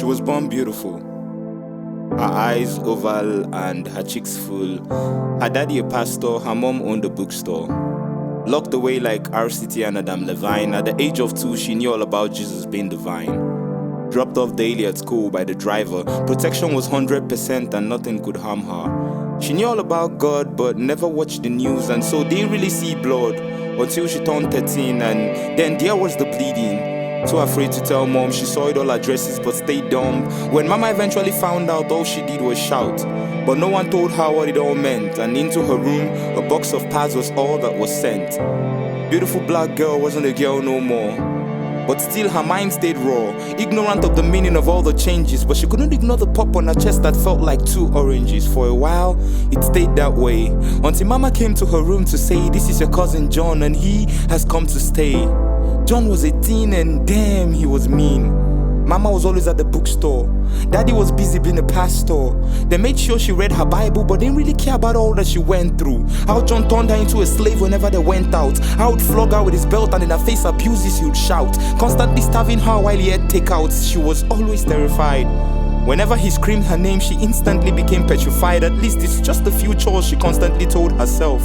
She was born beautiful. Her eyes oval and her cheeks full. Her daddy a pastor, her mom owned a bookstore. Locked away like RCT and Adam Levine, at the age of 2 she knew all about Jesus being divine. Dropped off daily at school by the driver, protection was 100% and nothing could harm her. She knew all about God but never watched the news, and so didn't really see blood until she turned 13, and then there was the bleeding. Too afraid to tell mom, she saw it all addresses but stayed dumb. When mama eventually found out, all she did was shout, but no one told her what it all meant. And into her room, a box of pads was all that was sent. Beautiful black girl wasn't a girl no more, but still her mind stayed raw, ignorant of the meaning of all the changes. But she couldn't ignore the pop on her chest that felt like 2 oranges. For a while, it stayed that way, until mama came to her room to say, "This is your cousin John and he has come to stay." John was 18 and damn, he was mean. Mama was always at the bookstore. Daddy was busy being a pastor. They made sure she read her Bible but didn't really care about all that she went through. How John turned her into a slave whenever they went out. How he'd flog her with his belt and in her face abuses he would shout. Constantly starving her while he had takeouts. She was always terrified. Whenever he screamed her name, she instantly became petrified. At least it's just a few chores, she constantly told herself.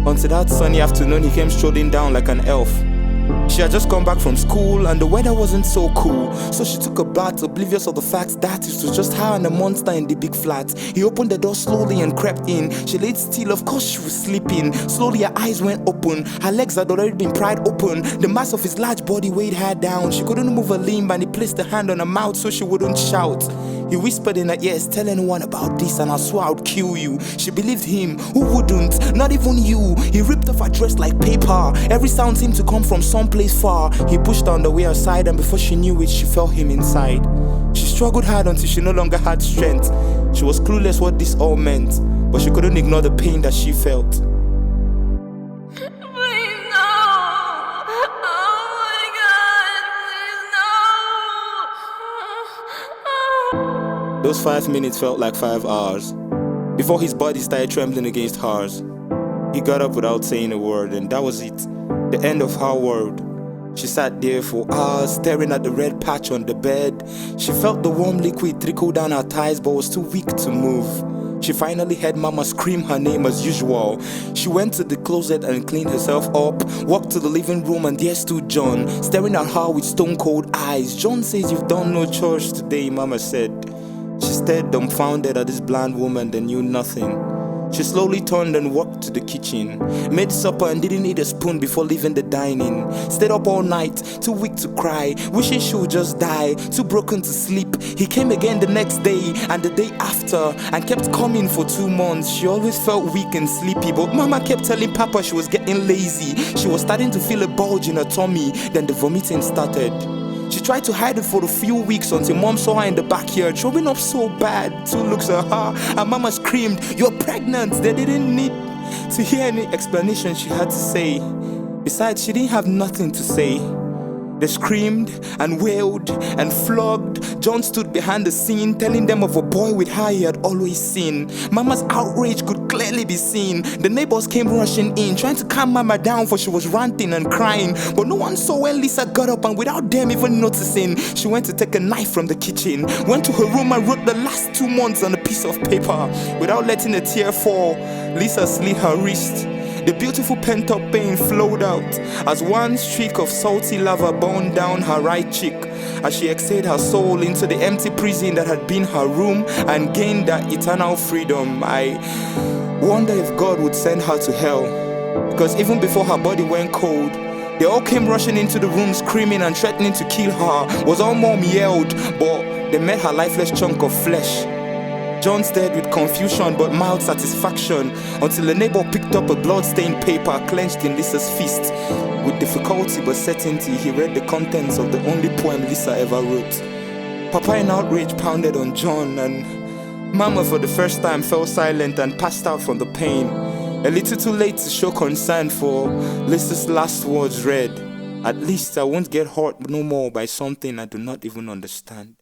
Until that sunny afternoon he came strolling down like an elf. She had just come back from school and the weather wasn't so cool, so she took a bath, oblivious of the fact that it was just her and a monster in the big flat. He opened the door slowly and crept in. She laid still, of course she was sleeping. Slowly her eyes went open. Her legs had already been pried open. The mass of his large body weighed her down. She couldn't move a limb and he placed a hand on her mouth so she wouldn't shout. He whispered in her ears, "Tell anyone about this and I swear I would kill you." She believed him. Who wouldn't? Not even you. He ripped off her dress like paper. Every sound seemed to come from someplace far. He pushed her on the way outside and before she knew it, she felt him inside. She struggled hard until she no longer had strength. She was clueless what this all meant, but she couldn't ignore the pain that she felt. Those 5 minutes felt like 5 hours. Before his body started trembling against hers, he got up without saying a word, and that was it. The end of her world. She sat there for hours, staring at the red patch on the bed. She felt the warm liquid trickle down her thighs, but was too weak to move. She finally heard Mama scream her name as usual. She went to the closet and cleaned herself up, walked to the living room, and there stood John, staring at her with stone-cold eyes. "John says you've done no chores today," Mama said. She stared dumbfounded at this blind woman that knew nothing. She slowly turned and walked to the kitchen, made supper and didn't eat a spoon before leaving the dining. Stayed up all night, too weak to cry, wishing she would just die, too broken to sleep. He came again the next day and the day after and kept coming for 2 months. She always felt weak and sleepy, but Mama kept telling Papa she was getting lazy. She was starting to feel a bulge in her tummy, then the vomiting started. She tried to hide it for a few weeks until Mom saw her in the backyard, throwing up so bad. 2 looks at her and Mama screamed, "You're pregnant!" They didn't need to hear any explanation she had to say. Besides, she didn't have nothing to say. They screamed and wailed and flogged. John stood behind the scene, telling them of a boy with her he had always seen. Mama's outrage could clearly be seen. The neighbors came rushing in, trying to calm Mama down, for she was ranting and crying. But no one saw when Lisa got up, and without them even noticing, she went to take a knife from the kitchen, went to her room and wrote the last 2 months on a piece of paper. Without letting a tear fall, Lisa slit her wrist. The beautiful pent-up pain flowed out as one streak of salty lava burned down her right cheek as she exhaled her soul into the empty prison that had been her room and gained that eternal freedom. I wonder if God would send her to hell, because even before her body went cold, they all came rushing into the room screaming and threatening to kill her. Was all Mom yelled, but they met her lifeless chunk of flesh. John stared with confusion but mild satisfaction until the neighbor picked up a blood-stained paper clenched in Lisa's fist. With difficulty but certainty, he read the contents of the only poem Lisa ever wrote. Papa in outrage pounded on John, and Mama for the first time fell silent and passed out from the pain. A little too late to show concern, for Lisa's last words read, "At least I won't get hurt no more by something I do not even understand."